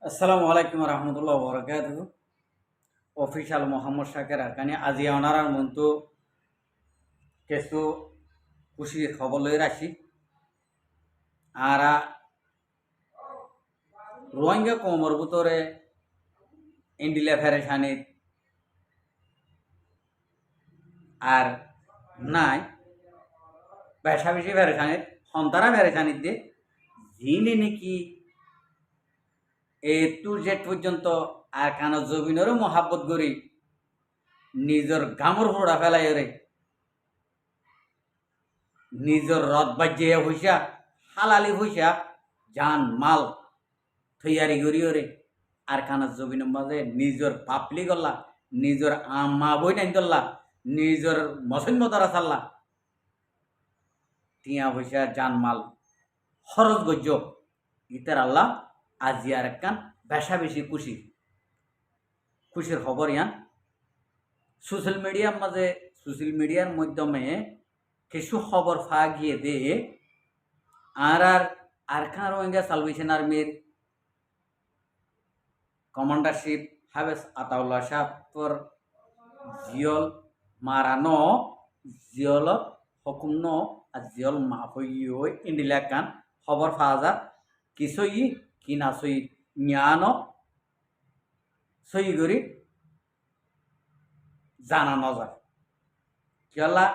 আসসালামু আলাইকুম রহমতুল্লাহ বরকাত অফিসিয়াল মোহাম্মদ শাকের আরকানি আজি অনারার মন্তু কিছু খুশির খবর লই রাখি আর রোহিঙ্গা কমর ভিতরে ইন্ডিলা ফেরেশানিত আর নাই বেশা বেশি ফেরেশানিত সন্তারা ফেরেশানিত দিয়ে যিনি নাকি এ টু জেড পর্যন্ত আর কান জমিনেরও মহাব্বত করি নিজের গামর ফোড়া ফেলাই রে নিজের রদ বাজিয়ে হইসা হালালি হইসা জান মাল তৈয়ারি করিও রে আর খানা জমিনের মাঝে নিজের পাপলি গল্লা নিজের মা বই নাই দল্লা নিজের মসন্মতারা চাল্লা টিয়া হইসা জান মাল খরচ গজ্য ইতার আল্লাহ আজি আর একখান বেশা বেশি খুশির খবর ইয়ান সোশ্যাল মিডিয়ার মাধ্যমে কিছু খবর ফা গিয়ে দে আরখান রোহিঙ্গা সালভেশন আর্মির কমান্ডারশিপ হাফেজ আতাউল্লাহ শাহর জিয়ল মারানো জিয়ল হকুম আর জিয়ল মাফই ইন্ডিলা কান খবর পাওয়া যা কিছুই কি না সই জ্ঞান সই করি জানানো যায় কেলা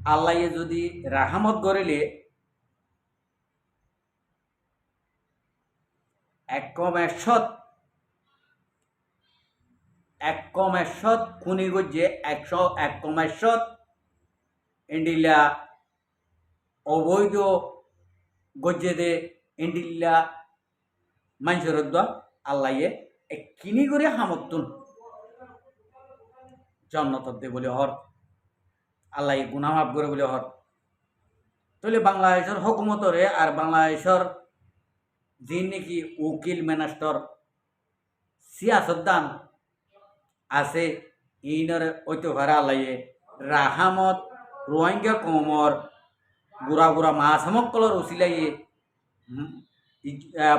আল্লাহ যদি রাহামত করিলে এক কমেশত খুনি গজ্জে 101 কমেশত ইন্ডিলা অবৈধ গজ্জে দে ইন্ডিলা মানুষের আল্লাহ কিনি করে হামতুন জন্নত দে বলে হর আল্লাহ গুনাহ মাফ করে বলে হর তাহলে বাংলাদেশের হকুমতরে আর বাংলাদেশের যে নাকি উকিল ম্যানেস্টর সিয়াসতদান আছে ইনর ঐতিহ্য আল্লাহ রাহামত রোহিঙ্গা কমর গুড়া মাছ কলর উচিলাইয়ে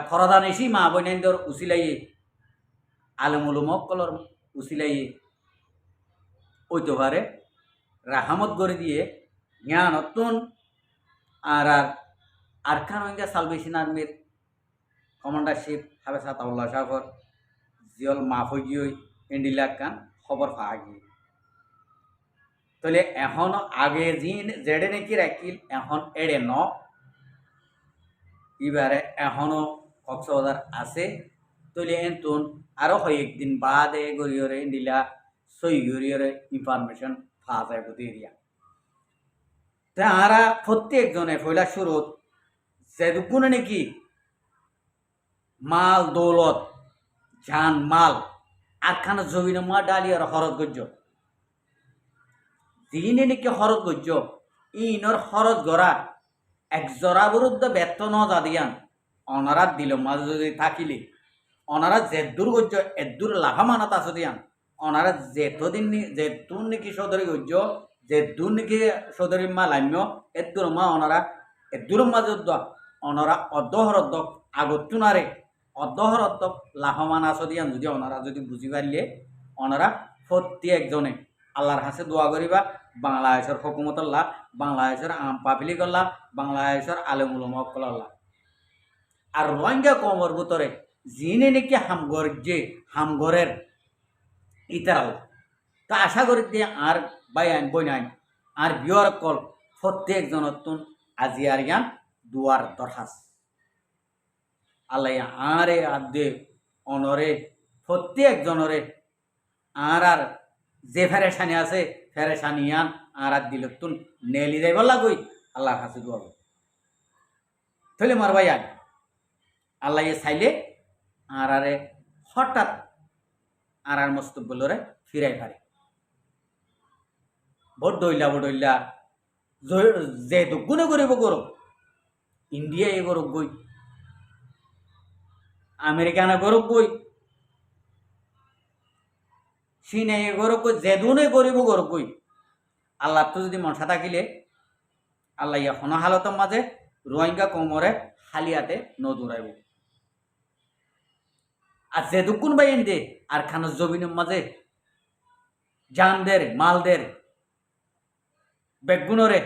ফরদানেশি মা বৈনাইন্দর উচিলাইয়ে আলমুলুমক কলর উচিলাইয়ে ঐতিহ্যরে রাহামত করে দিয়ে জ্ঞানতুন আরখান রোহিঙ্গা সালভেশন আর্মির কমান্ডারশিপ হাফেজ আতাউল্লাহ শাহর জিয়ল মাফই ইন্ডিলা কান খবর পাওয়া গিয়ে তাহলে এখন আগে যেড়ে নাকি রাখিল এখন এড়ে ন এবারে এখনো কক্সবাজার আছে তাহলে এনতুন আরো কয়েকদিন বাদে গড়িয়রে ইন্ডিলা সই গড়িয়রে ইনফরমেশন পাওয়া যায় বুঝে এরিয়া তারা প্রত্যেকজনে পয়লা শুরুত যেদুকুনে নাকি মাল দৌলত জান মাল আরখানা জমিন মা ডালি আর হরত গজ্য যিনি নাকি হরত গজ্য ইনর হরত গড়া এক জরা বিরুদ্ধে ব্যর্থ ন যাদিয়ান অনারা দিল মাঝে যদি থাকিলে অনারা যেদূর গজ্য এদূর লাভামানত আছে দিয়ান অনারা যেতুন নাকি সদরি গজ্য যেদূর নাকি সদরি মা লাম্য এদূর মা অনারা এদূর মাঝে অনারা অর্ধহরত আগতুনারে অর্ধহরত লাভমান আছে দিয়ান যদি ওনারা যদি বুঝি পারলে ওনারা প্রত্যেকজনে আল্লাহর হাসে দোয়া করিবা বাংলাদেশের হকুমতল্লাহ বাংলাদেশের আম পাবলিক আল্লাহ বাংলাদেশের আলেমুলমক আল্লাহ আর রোহিঙ্গা কমর ভিতরে যিনি নাকি হামগরের ইতার আল্লাহ তা আশা করি দিয়ে আর বাইন বইনাইন আর বিয়র কল প্রত্যেকজনতুন আজি আর ইয়ান দুয়ার দরখাস্ত আল্লাহ আরে আদে অনরে প্রত্যেকজনরে আর যে ফেরেশানি আছে ফেরেশানিয়ান আর দিলতুন নেলি যাইব লাগই আল্লাহর কাছে দোয়া তাহলে মার ভাই আল্লাহ চাইলে আরে হঠাৎ আর মস্তকগুলোরে ফিরাই পারে বডইলা যে দুগুণে করিব করুক ইন্ডিয়া এ করুক গই আমেরিকানে গরব গই চীনে গরব গই যেদুনে গরিব গরব গই আল্লাহ তো যদি মনসা থাকিলে আল্লাহ এখন হালতের মাঝে রোহিঙ্গা কমরে হালিয়াতে নদৌড়াইব আর যেদুকুন বাইন দে আর খানোর জমিনের মাঝে জানদের মালদের বেগুনরে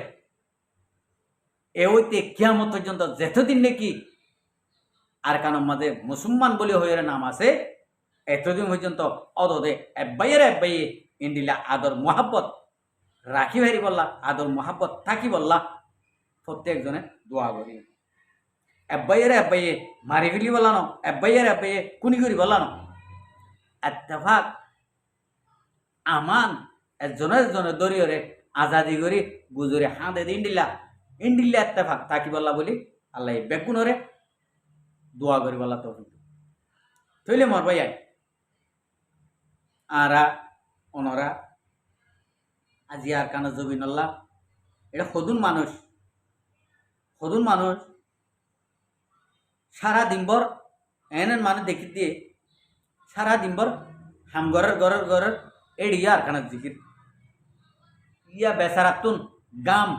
এ হইতে কিয়ামত পর্যন্ত যেতদিন নাকি আর কানোর মাঝে মুসলমান বলে হয়ে নাম আছে এতদিন পর্যন্ত অদদে এব্বাইয়ে ইন্ডিলা আদর মহাব্বত রাখি ভারি বললা আদর মহাব্বত থাকি বললা প্রত্যেকজনে দোয়া করি এব্বাইয়ে মারি ফেলি বলানো এব্বাইয়ে কুনি করি বলানো এত্তেফাক আমান একজনের দরিয়রে আজাদি করি গুজরে হাঁদে ইন্ডিলা এত্তেফাক তাকি বললা বলি আল্লাহ বেগুনরে দোয়া করি বলা তো তৈলে মর ভাই আরা ওনরা আজি আর কানা জবিনল্লাহ এটা সদুন মানুষ সারা দিনভর এনে মানুষ দেখি দিয়ে সারা দিনভর হাম ঘরের এড়িয়া আর কানা জিকির ইয়া বেচারাতুন গাম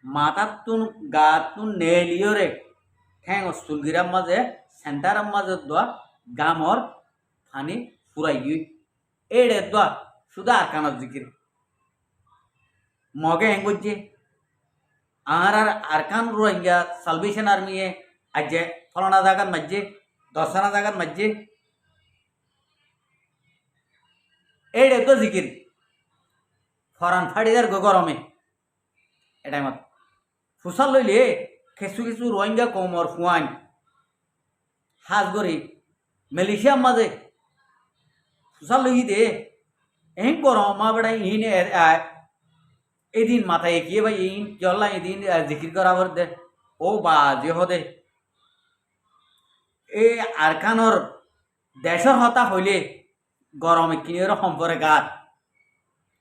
মাথাতুন গাতুন নেলিয়রে ঠ্যাং চুলগিরার মাঝে সেন্টারের মাঝে দোয়া গামর ফানি ফুরাই গিয়ে এড়ে দোয়া শুধু আর কানার জিকির মগে হেং করছে আর আরকান রোহিঙ্গা সালভেশন আর্মিয়ে আজে ফলানা জায়গার মাঝে দশানা জায়গার মাঝে এড়ে তো জিকির ফরান ফাড়িদার গরমে এটাই মত ফুসাল লইলে কিছু রোহিঙ্গা কমর ফুয়ান হাজ গরি মালয়েশিয়ার মাঝে ফুসাল লই দে এন গরম মা বেড়া ইনে এদিন মাথায় এগিয়ে ভাই ইন চল্লা এদিন জিকির করাবার দে ও বা যে হদে এই আরকানর দেশর হতা হইলে গরমে কিনের সম্পরে গাত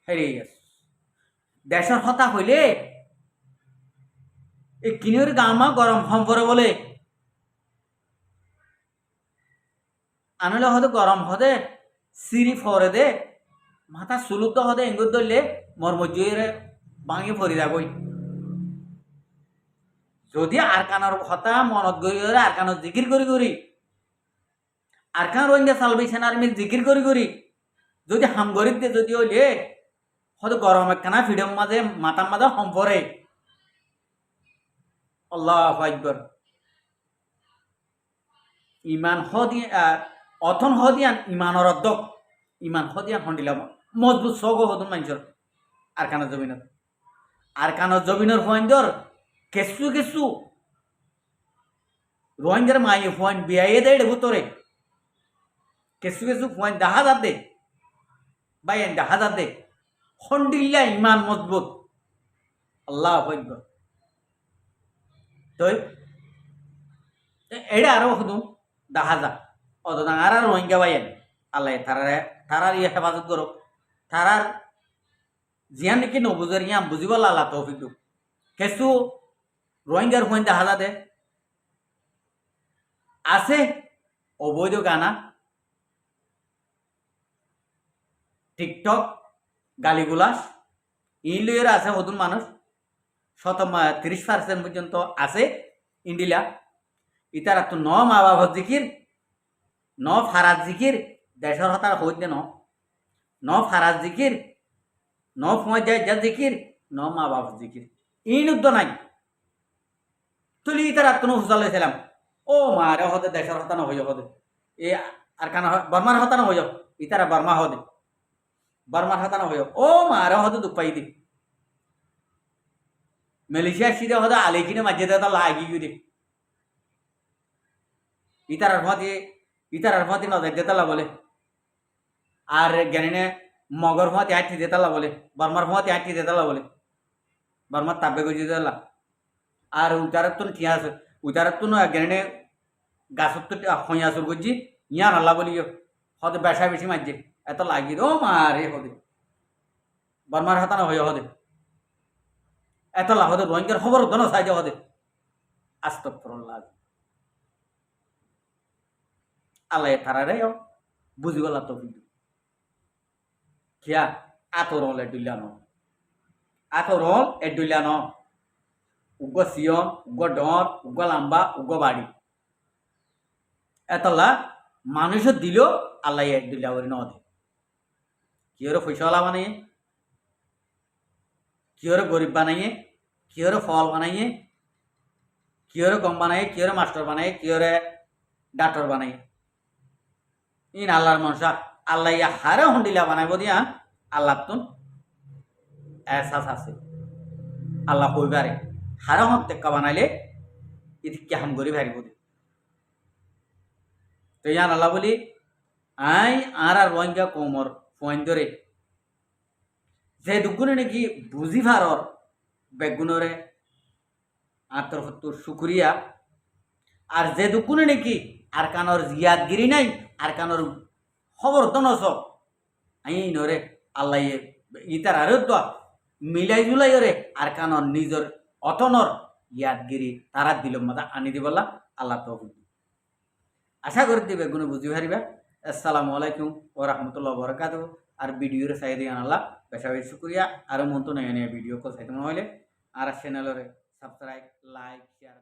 হেরে গেছে দেশর হতা হইলে এই কিনের গামা গরম সম্পরে বলে আনলে হতে গরম হদে সিঁড়ি ফরে দে মাথা সুলুত হদে এঙ্গুর ধরলে মর্মজুয়ের ভাঙি ফরি যাবই যদি আর কানার হতা মনত গই আর কানত জিকির করি আর কান রোহিঙ্গা সালভেশন আর্মির জিকির করি যদি হাম গরিব দে যদি হইলে হয়তো গরম একখানা ফিডম মাঝে মাথার মাঝে সম্পরে আল্লাহু আকবার ইমান অথন হদিয়ান ইমানর অধ্যক ইমান হদিয়ান হন্ডিলাম মজবুত সগ হতুন মানুষের আর কানার জমিনের ফয়েন্দর কেসু রোহিঙ্গার মায়ে ফয়েন বিয়াইয়ে দেয় ভুতরে কেসু ফয়েন দেখা যাত দে বাইন দেখা যাত দে হন্ডিল্লা ইমান মজবুত আল্লাহ আকবার তো এটা আরো হতুন দেখা যা অত আর রোহিঙ্গা বাইন আল্লাহ তারার ইয়ে হেফাজত করো তারার জিয়ান নাকি নবুজের ইয়াম বুঝিব আল্লাহ তৌফিক দু কেসু রোহিঙ্গার ফোন দেখা যা দে আছে অবৈধ গানা টিকটক গালিগুলাস ইন্ডিয়ার আছে নতুন মানুষ 30% পর্যন্ত আছে ইন্ডিয়া ইতারা তো ন মা বাবার জিকির ন ফারাজ জিকির দেশের হতার হইতে ন ফারাজ জিকির ন ফুয়া যা জিকির ন মা বাবার জিকির ইন উদ্য নাই তুলি ইতারা তো হুসাল হয়েছিলাম ও মারে হতে দেশের হতা হইয়া হদে এ আর কানা বর্মার হতা হইয়া ইতারা বর্মা হদে বর্মার হতা হইয়া ও মারে হতে দুপাই দি মালয়েশিয়া সিদে হদে আলেকিনে মাঝে দে লাগি গিয়ে ইতারার ফাঁতি নজর দেতালা বলে আর জ্ঞানে মগর ফাঁতি আঁটি দেতালা বলে বর্মার ফাঁতি আঁটি দেতালা বলে বর্মার তাব্বে গজি দেলা আর উতারত তো ঠিক আছে উতারত তো জ্ঞানে গাছত তো হইয়া সুর করছি ইয়া নাল্লা বলি হদে বেশা বেশি মাঝে এত লাগি ও মারে হদে বর্মার হাতানো হইয়া হদে এত লা হদে রোহিঙ্গার খবর ধন সাইজে হদে আস্তগফিরুল্লাহ আল্লাহ তারারে বুঝিবলা তো কিন্তু কিয়া আতরল এডুলিয়ানো উগ্র সিয়ন উগ্র ডর উগ্র লাম্বা উগ্র বাড়ি এতলা মানুষও দিল আল্লাহ দিলা করে ন দে কিয়রে পয়সাওয়ালা বানাইয়ে কিয়রে গরিব বানাইয়ে কিয়রে ফল বানাইয়ে কিয়রে গম বানাইয়ে কিয়রে মাস্টার বানাইয়ে কিয়রে ডাক্তার বানাইয়ে ইন আল্লাহর মনসা আল্লাহ ইয়া হারে হন্ডিলা বানাইব দিয়া আল্লাহ তুন এহসাস আছে আল্লাহ কইবারে হারে হন টেক্কা বানাইলে ইতি কেহাম করি ভারিব দি তো ইয়ান আল্লাহ বলি আই আর রোহিঙ্গা কোমর ফোন ধরে যে দুগুণে নাকি বুঝি ভারর বেগুনরে আত্মহত্য শুক্রিয়া আর যে দুগুণে নাকি আর কানর জিয়াদগিরি নাই আর কানর খবর তো নস আই নরে আল্লাহ ইতার আরে তো মিলাই জুলাই রে আর কানর নিজের অতনর ইয়াদগিরি তারা দিল মাথা আনি দিবলা আল্লাহ তো আশা করি দিবে গুণ বুঝি পারিবা আসসালামু আলাইকুম ও রহমতুল্লাহ বরকাত আর ভিডিওর চাই দিয়ে আনালা বেশা বেশি শুক্রিয়া আর মন তো নয় ভিডিও কল চাইতে মনে হলে আর চ্যানেলরে সাবস্ক্রাইব লাইক শেয়ার